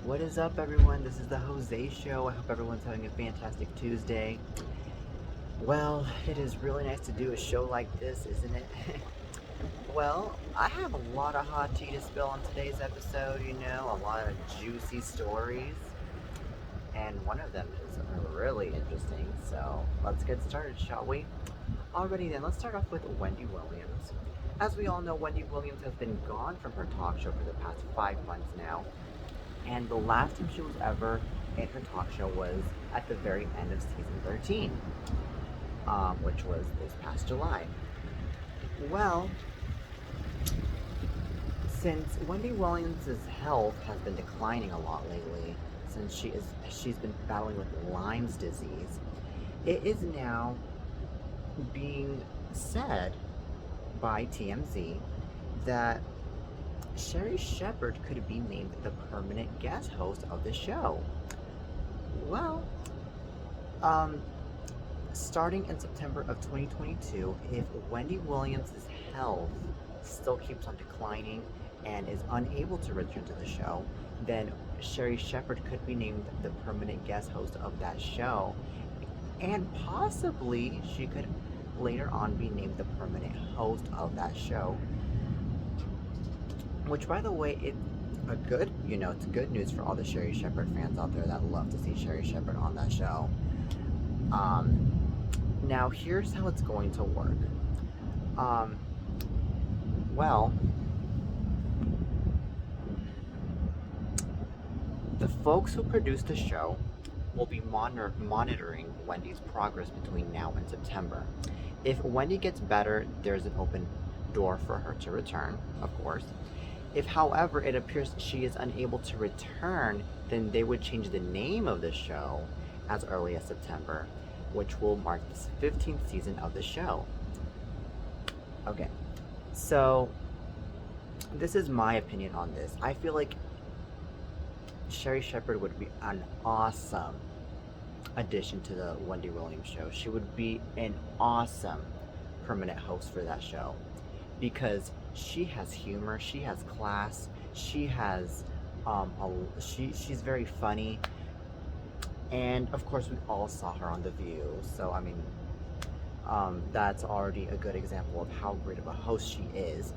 What is up, everyone? This is the Jose Show. I hope everyone's having a fantastic Tuesday. Well, it is really nice to do a show like this, isn't it? Well, I have a lot of hot tea to spill on today's episode, a lot of juicy stories, and one of them is really interesting. So let's get started, shall we? Alrighty then, let's start off with Wendy Williams. As we all know, Wendy Williams has been gone from her talk show for the past 5 months now. And the last time she was ever in her talk show was at the very end of season 13, which was this past July. Well, since Wendy Williams' health has been declining a lot lately, since she's been battling with Lyme's disease, it is now being said by TMZ that Sherri Shepherd could be named the permanent guest host of the show. Well, starting in September of 2022, if Wendy Williams' health still keeps on declining and is unable to return to the show, then Sherri Shepherd could be named the permanent guest host of that show. And possibly she could later on be named the permanent host of that show. Which, by the way, it's good news for all the Sherri Shepherd fans out there that love to see Sherri Shepherd on that show. Now, here's how it's going to work. Well, the folks who produce the show will be monitoring Wendy's progress between now and September. If Wendy gets better, there's an open door for her to return, of course. If, however, it appears she is unable to return, then they would change the name of the show as early as September, which will mark the 15th season of the show. Okay, so this is my opinion on this. I feel like Sherri Shepherd would be an awesome addition to the Wendy Williams show. She would be an awesome permanent host for that show because she has humor, she has class, she has she's very funny, and of course we all saw her on The View, so I mean that's already a good example of how great of a host she is.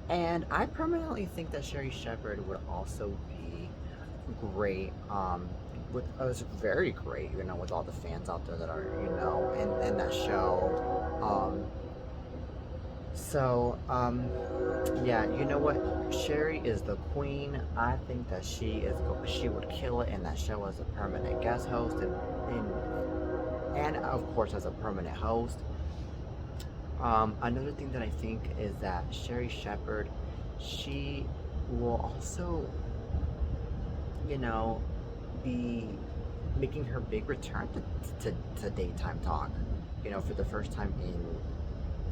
And I permanently think that Sherri Shepherd would also be great, with was very great, with all the fans out there that are, in that show. Yeah, you know what? Sherri is the queen. I think that she would kill it in that show as a permanent guest host and of course as a permanent host. Another thing that I think is that Sherri Shepherd, she will also, be making her big return to daytime talk, for the first time in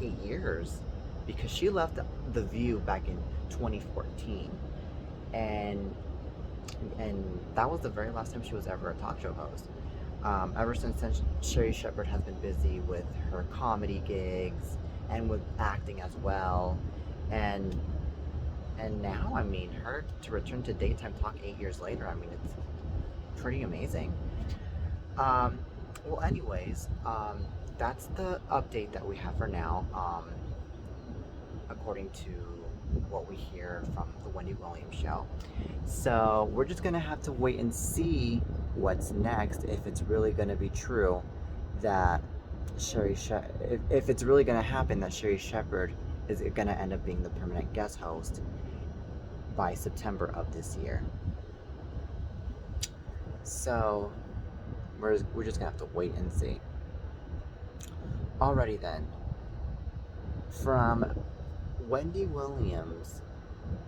8 years, because she left The View back in 2014, and that was the very last time she was ever a talk show host. Ever since then, Sherri Shepherd has been busy with her comedy gigs and with acting as well, and now, I mean, her to return to daytime talk 8 years later, I mean, it's pretty amazing. Well, anyways, that's the update that we have for now, according to what we hear from the Wendy Williams show. So we're just gonna have to wait and see what's next, if it's really gonna be true that if it's really gonna happen that Sherri Shepherd is gonna end up being the permanent guest host by September of this year. So we're just gonna have to wait and see. Alrighty then. From Wendy Williams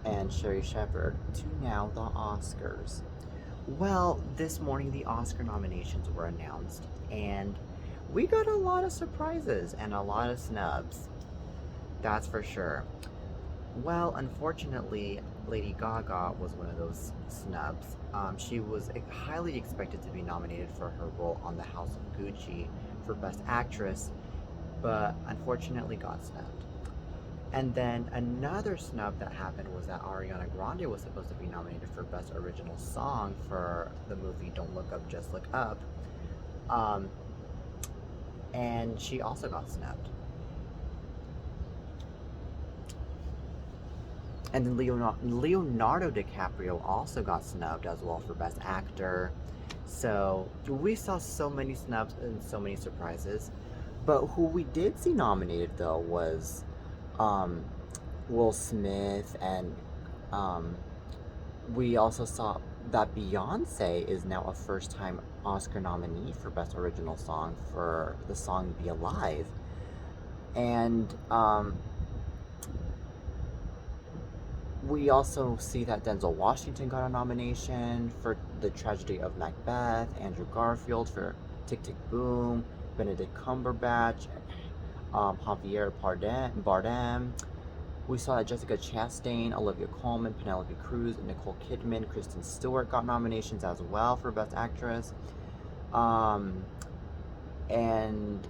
and Sherri Shepherd to now the Oscars. Well, this morning the Oscar nominations were announced, and we got a lot of surprises and a lot of snubs. That's for sure. Well, unfortunately, Lady Gaga was one of those snubs. She was highly expected to be nominated for her role on The House of Gucci for Best Actress, but unfortunately got snubbed. And then another snub that happened was that Ariana Grande was supposed to be nominated for Best Original Song for the movie Don't Look Up, Just Look Up. Um, and she also got snubbed. And then Leonardo DiCaprio also got snubbed as well for Best Actor. So we saw so many snubs and so many surprises. But who we did see nominated though was um, Will Smith, and um, we also saw that Beyonce is now a first time Oscar nominee for Best Original Song for the song Be Alive. And we also see that Denzel Washington got a nomination for The Tragedy of Macbeth, Andrew Garfield for Tick Tick Boom, Benedict Cumberbatch, Javier Bardem. We saw that Jessica Chastain, Olivia Colman, Penelope Cruz, Nicole Kidman, Kristen Stewart got nominations as well for Best Actress. Um, and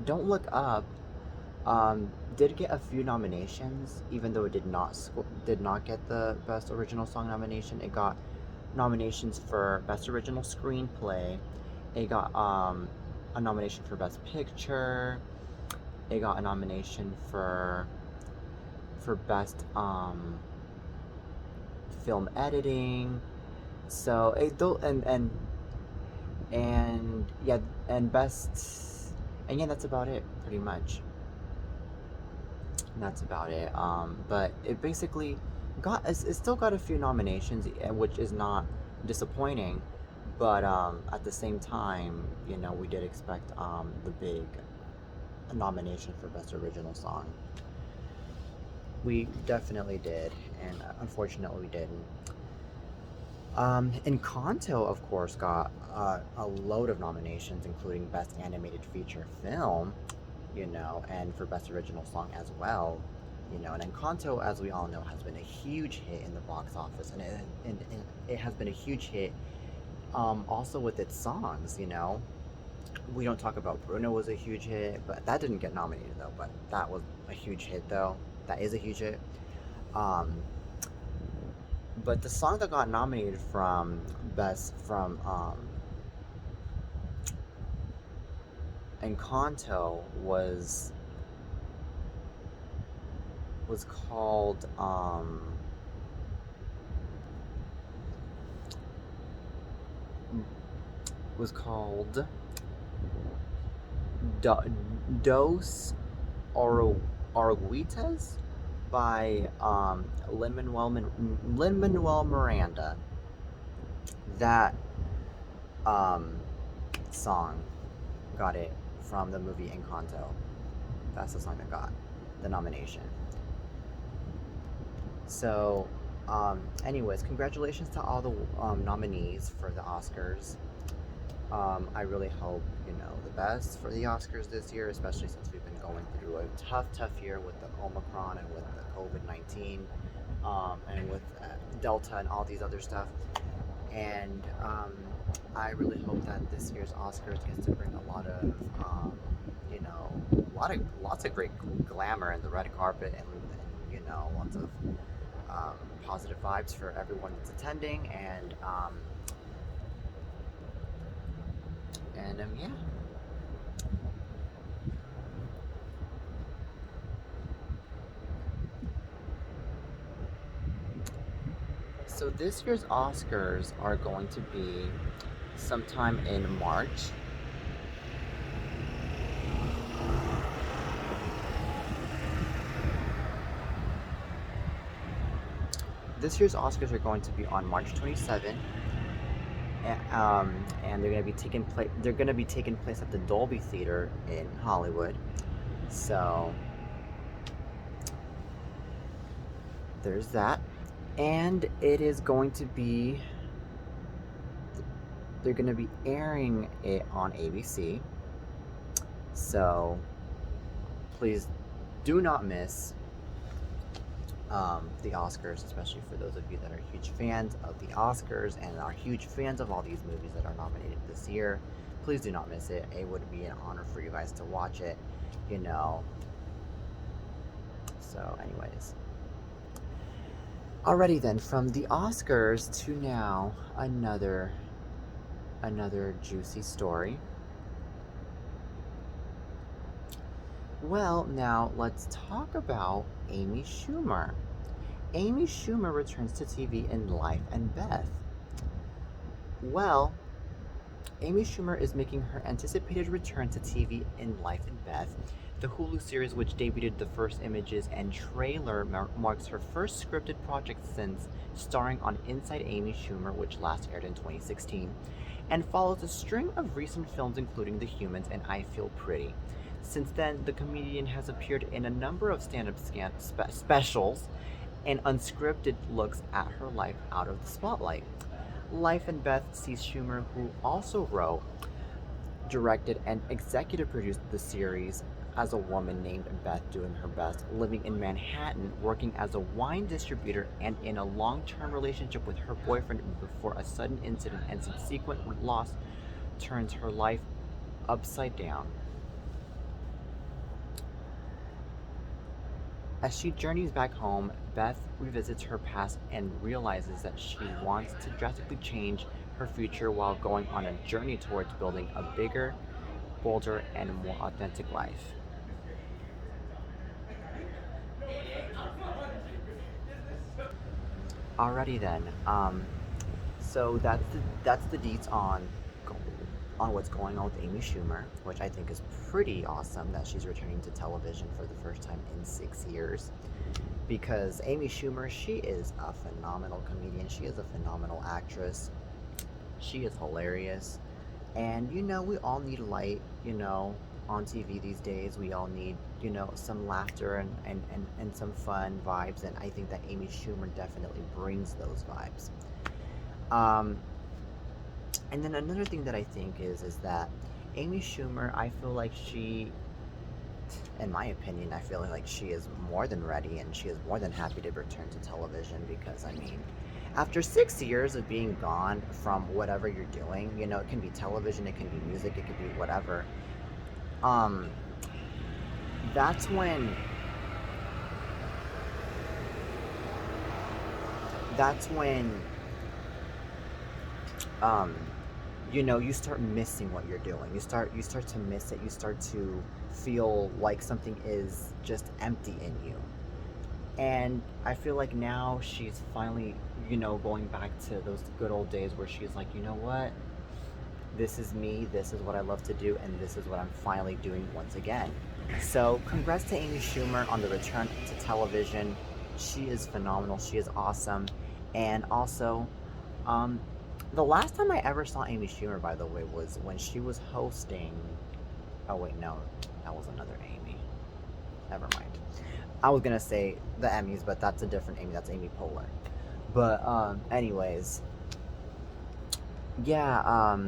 Don't Look Up did get a few nominations, even though it did not get the Best Original Song nomination. It got nominations for Best Original Screenplay. It got a nomination for Best Picture. It got a nomination for Best Film Editing. So it though and yeah, and best, and yeah, that's about it pretty much. That's about it. But it basically it still got a few nominations, which is not disappointing. But at the same time, we did expect the big nomination for Best Original Song. We definitely did, and unfortunately, we didn't. Encanto, of course, got a load of nominations, including Best Animated Feature Film, and for Best Original Song as well. And Encanto, as we all know, has been a huge hit in the box office, and it has been a huge hit also with its songs. We don't talk about Bruno was a huge hit, but that didn't get nominated though. But that was a huge hit though. That is a huge hit. Um, but the song that got nominated from Encanto was called was called Dos Oruguitas by Lin-Manuel Miranda. That song got it from the movie Encanto. That's the song that got the nomination. So, anyways, congratulations to all the nominees for the Oscars. I really hope the best for the Oscars this year, especially since we've been going through a tough year with the Omicron and with the COVID-19, and with Delta and all these other stuff. And I really hope that this year's Oscars gets to bring a lot of, lots of great glamour and the red carpet, and lots of positive vibes for everyone that's attending, and yeah. So this year's Oscars are going to be sometime in March. This year's Oscars are going to be on March 27th, and they're going to be taking place. They're going to be taking place at the Dolby Theater in Hollywood. So there's that, and it is going to be. They're going to be airing it on ABC. So please do not miss the Oscars, especially for those of you that are huge fans of the Oscars and are huge fans of all these movies that are nominated this year. Please do not miss it. It would be an honor for you guys to watch it, you know. So, anyways. Alrighty then, from the Oscars to now, another juicy story. Well, now let's talk about Amy Schumer. Amy Schumer returns to TV in Life and Beth. Well, Amy Schumer is making her anticipated return to TV in Life and Beth. The Hulu series, which debuted the first images and trailer, marks her first scripted project since starring on Inside Amy Schumer, which last aired in 2016, and follows a string of recent films including The Humans and I Feel Pretty. Since then, the comedian has appeared in a number of stand-up specials and unscripted looks at her life out of the spotlight. Life and Beth sees Schumer, who also wrote, directed, and executive produced the series, as a woman named Beth doing her best, living in Manhattan, working as a wine distributor, and in a long-term relationship with her boyfriend before a sudden incident and subsequent loss turns her life upside down. As she journeys back home, Beth revisits her past and realizes that she wants to drastically change her future while going on a journey towards building a bigger, bolder, and more authentic life. Alrighty then. So that's the deets on what's going on with Amy Schumer, which I think is pretty awesome that she's returning to television for the first time in 6 years. Because Amy Schumer, she is a phenomenal comedian. She is a phenomenal actress. She is hilarious. And we all need light, on TV these days. We all need, some laughter and some fun vibes. And I think that Amy Schumer definitely brings those vibes. And then another thing that I think is that Amy Schumer, I feel like she, in my opinion, I feel like she is more than ready and she is more than happy to return to television because, after 6 years of being gone from whatever you're doing, it can be television, it can be music, it could be whatever, that's when that's when you start missing what you're doing. You start to miss it. You start to feel like something is just empty in you. And I feel like now she's finally, going back to those good old days where she's like, you know what? This is me, this is what I love to do, and this is what I'm finally doing once again. So congrats to Amy Schumer on the return to television. She is phenomenal. She is awesome. And also, the last time I ever saw Amy Schumer, by the way, was when she was hosting. Oh, wait, no. That was another Amy. Never mind. I was going to say the Emmys, but that's a different Amy. That's Amy Poehler. But, anyways. Yeah,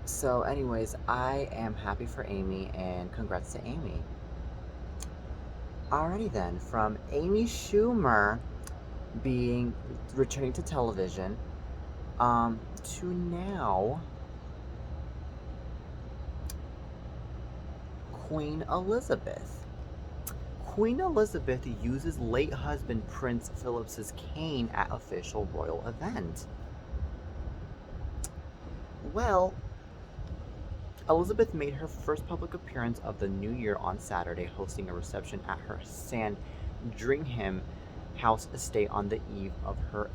so, anyways, I am happy for Amy, and congrats to Amy. Alrighty then, from Amy Schumer returning to television, to now Queen Elizabeth. Queen Elizabeth uses late husband Prince Philip's cane at official royal event. Well, Elizabeth made her first public appearance of the new year on Saturday, hosting a reception at her Sandringham House estate on the eve of her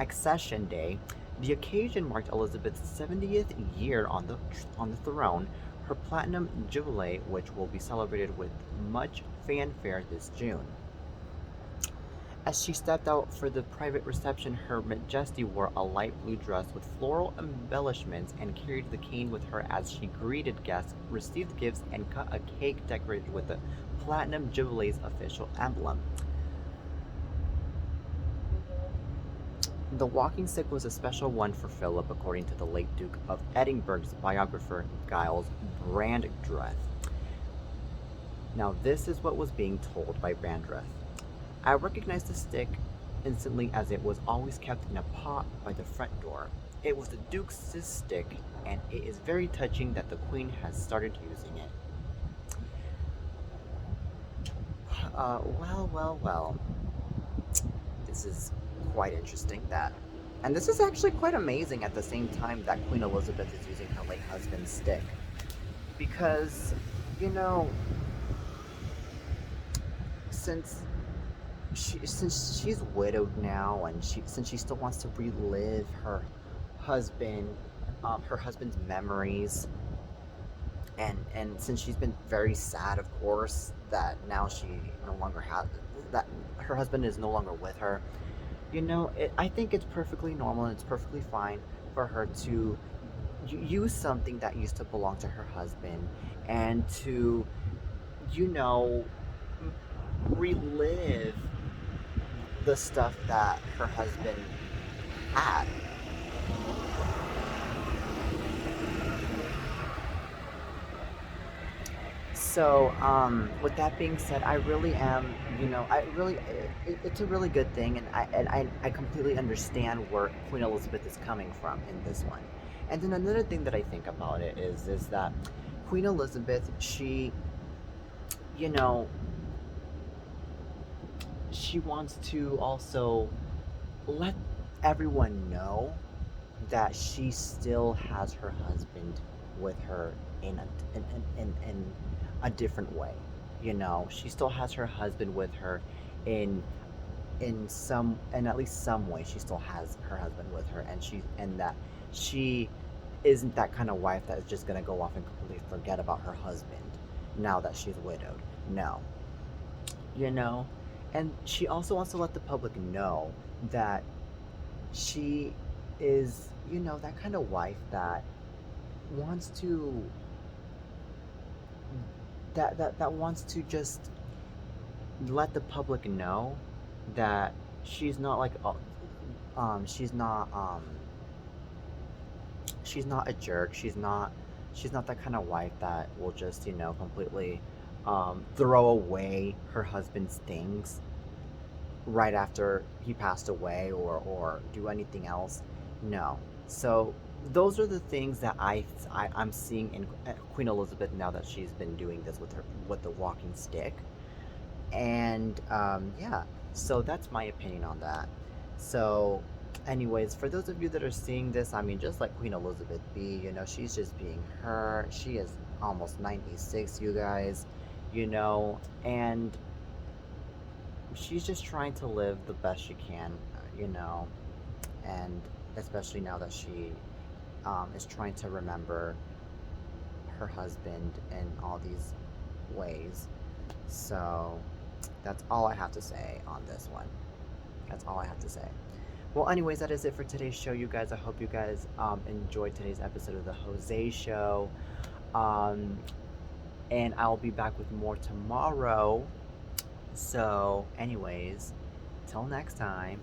accession day. The occasion marked Elizabeth's 70th year on the throne, her platinum jubilee, which will be celebrated with much fanfare this June. As she stepped out for the private reception, Her Majesty wore a light blue dress with floral embellishments and carried the cane with her as she greeted guests, received gifts, and cut a cake decorated with the Platinum Jubilee's official emblem. The walking stick was a special one for Philip, according to the late Duke of Edinburgh's biographer Giles Brandreth. Now, this is what was being told by Brandreth. I recognized the stick instantly as it was always kept in a pot by the front door. It was the Duke's stick, and it is very touching that the Queen has started using it. Well. This is quite interesting that. And this is actually quite amazing at the same time that Queen Elizabeth is using her late husband's stick. Because, you know, since since she's widowed now, and since she still wants to relive husband, her husband's memories, and since she's been very sad, of course, that now she no longer has that her husband is no longer with her. I think it's perfectly normal and it's perfectly fine for her to use something that used to belong to her husband and to, you know, relive the stuff that her husband had. So, with that being said, I really am, it's a really good thing, and I completely understand where Queen Elizabeth is coming from in this one. And then another thing that I think about it is that Queen Elizabeth, you know, she wants to also let everyone know that she still has her husband with her in a different way. She still has her husband with her in in at least some way. She still has her husband with her, and that she isn't that kind of wife that is just gonna go off and completely forget about her husband now that she's widowed. No, you know, and she also wants to let the public know that she is, that kind of wife that wants to that wants to just let the public know that she's not like she's not a jerk. She's not that kind of wife that will just, completely throw away her husband's things right after he passed away, or do anything else. No. So those are the things that I'm seeing in Queen Elizabeth now that she's been doing this with the walking stick. And yeah, so that's my opinion on that. So, anyways, for those of you that are seeing this, I mean, just like Queen Elizabeth be, she's just being her. She is almost 96, you guys, and she's just trying to live the best she can, you know, and especially now that she is trying to remember her husband in all these ways. So that's all I have to say on this one. That's all I have to say. Well, anyways, that is it for today's show, you guys. I hope you guys enjoyed today's episode of the Jose Show. Um, and I'll be back with more tomorrow. So, anyways, till next time.